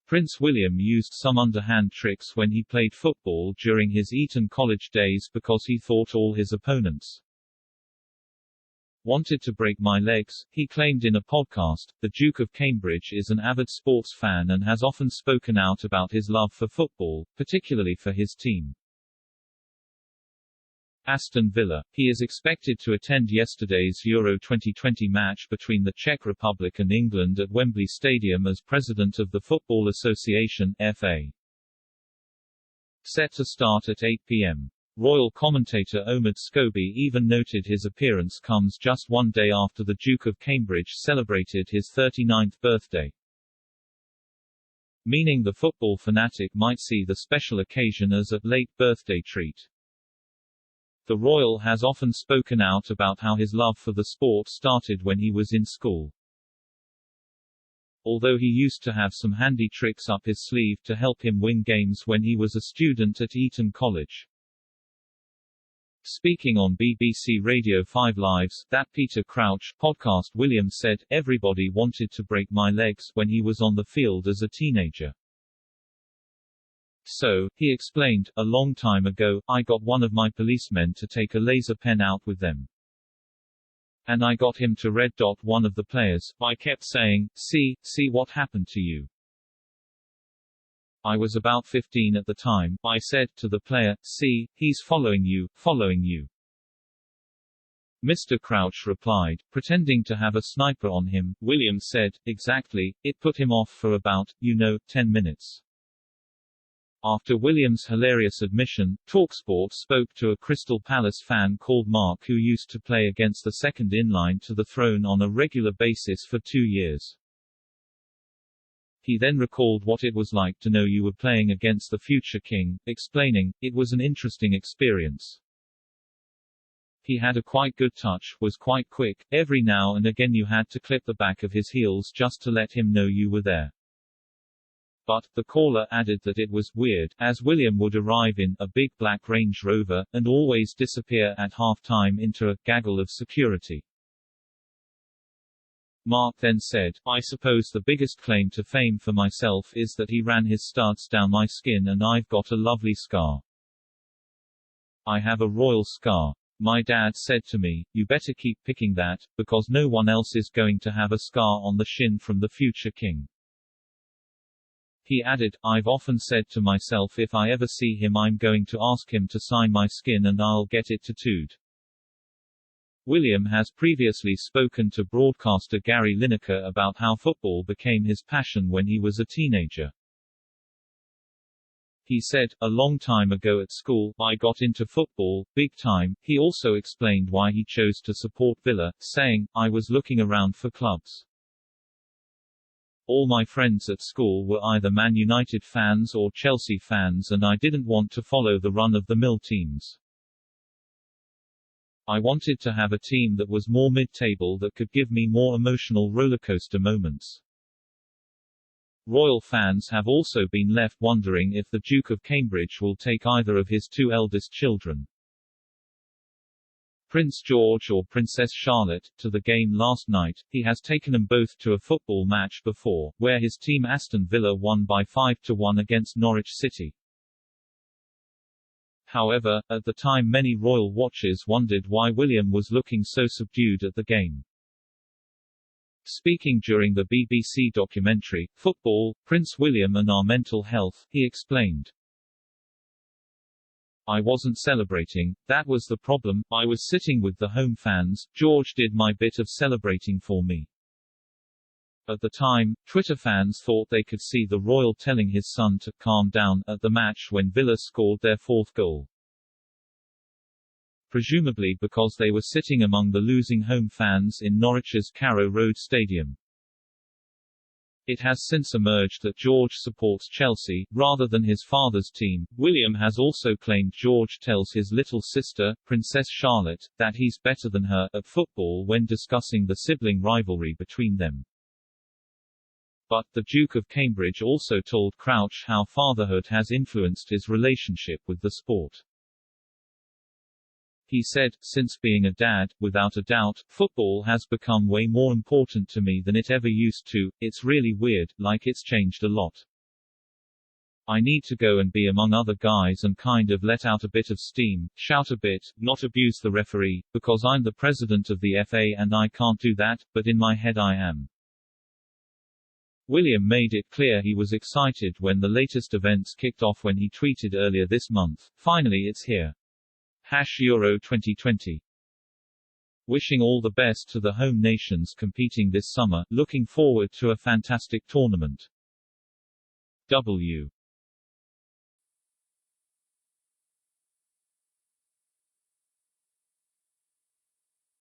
Prince William used some underhand tricks when he played football during his Eton College days because he thought all his opponents wanted to break my legs, he claimed in a podcast. The Duke of Cambridge is an avid sports fan and has often spoken out about his love for football, particularly for his team, Aston Villa. He is expected to attend yesterday's Euro 2020 match between the Czech Republic and England at Wembley Stadium as president of the Football Association (FA). Set to start at 8 p.m. Royal commentator Omid Scobie even noted his appearance comes just one day after the Duke of Cambridge celebrated his 39th birthday, meaning the football fanatic might see the special occasion as a late birthday treat. The royal has often spoken out about how his love for the sport started when he was in school, although he used to have some handy tricks up his sleeve to help him win games when he was a student at Eton College. Speaking on BBC Radio 5 Live's That Peter Crouch podcast, William said, "Everybody wanted to break my legs when he was on the field as a teenager. So, he explained, a long time ago, I got one of my policemen to take a laser pen out with them. And I got him to red dot one of the players. I kept saying, see what happened to you. I was about 15 at the time. I said to the player, see, he's following you. Mr. Crouch replied, pretending to have a sniper on him. William said, exactly, it put him off for about, 10 minutes. After William's hilarious admission, TalkSport spoke to a Crystal Palace fan called Mark who used to play against the second in-line to the throne on a regular basis for 2 years. He then recalled what it was like to know you were playing against the future king, explaining, it was an interesting experience. He had a quite good touch, was quite quick, every now and again you had to clip the back of his heels just to let him know you were there. But, the caller added that it was weird, as William would arrive in a big black Range Rover, and always disappear at half-time into a gaggle of security. Mark then said, I suppose the biggest claim to fame for myself is that he ran his studs down my skin and I've got a lovely scar. I have a royal scar. My dad said to me, you better keep picking that, because no one else is going to have a scar on the shin from the future king. He added, I've often said to myself if I ever see him I'm going to ask him to sign my skin and I'll get it tattooed. William has previously spoken to broadcaster Gary Lineker about how football became his passion when he was a teenager. He said, a long time ago at school, I got into football, big time. He also explained why he chose to support Villa, saying, I was looking around for clubs. All my friends at school were either Man United fans or Chelsea fans and I didn't want to follow the run-of-the-mill teams. I wanted to have a team that was more mid-table that could give me more emotional rollercoaster moments. Royal fans have also been left wondering if the Duke of Cambridge will take either of his two eldest children, Prince George or Princess Charlotte, to the game last night. He has taken them both to a football match before, where his team Aston Villa won by 5-1 against Norwich City. However, at the time many royal watchers wondered why William was looking so subdued at the game. Speaking during the BBC documentary, Football, Prince William and Our Mental Health, he explained, I wasn't celebrating, that was the problem, I was sitting with the home fans, George did my bit of celebrating for me. At the time, Twitter fans thought they could see the royal telling his son to calm down at the match when Villa scored their fourth goal. Presumably because they were sitting among the losing home fans in Norwich's Carrow Road Stadium. It has since emerged that George supports Chelsea, rather than his father's team. William has also claimed George tells his little sister, Princess Charlotte, that he's better than her at football when discussing the sibling rivalry between them. But, the Duke of Cambridge also told Crouch how fatherhood has influenced his relationship with the sport. He said, since being a dad, without a doubt, football has become way more important to me than it ever used to. It's really weird, like it's changed a lot. I need to go and be among other guys and kind of let out a bit of steam, shout a bit, not abuse the referee, because I'm the president of the FA and I can't do that, but in my head I am. William made it clear he was excited when the latest events kicked off when he tweeted earlier this month, "Finally it's here. Euro 2020. Wishing all the best to the home nations competing this summer, looking forward to a fantastic tournament. W.